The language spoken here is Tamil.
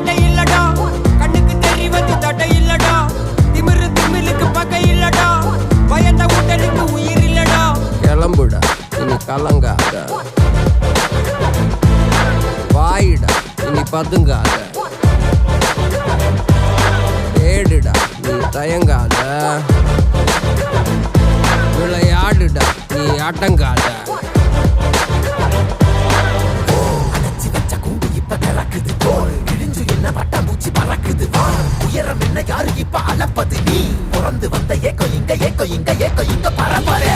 பாட்டை இல்லடா, கண்ணுக்கு தெரிவது தட்டை இல்லடா, திமிரு திமிலுக்கு பகை இல்லடா, பயந்த உடலுக்கு உயிர் இல்லடா. கிளம்புடா இனி கலங்காத, வாயிடா இனி பதுங்காத, தேடுடா நீ தயங்காத, விளையாடுடா நீ அடங்காத. உயரம் என்ன யாரு இப்ப அளப்பது, நீ பிறந்து வந்த ஏக்கோ இங்க ஏக்கோ இங்க ஏக்கோ இங்க பரம்பரை.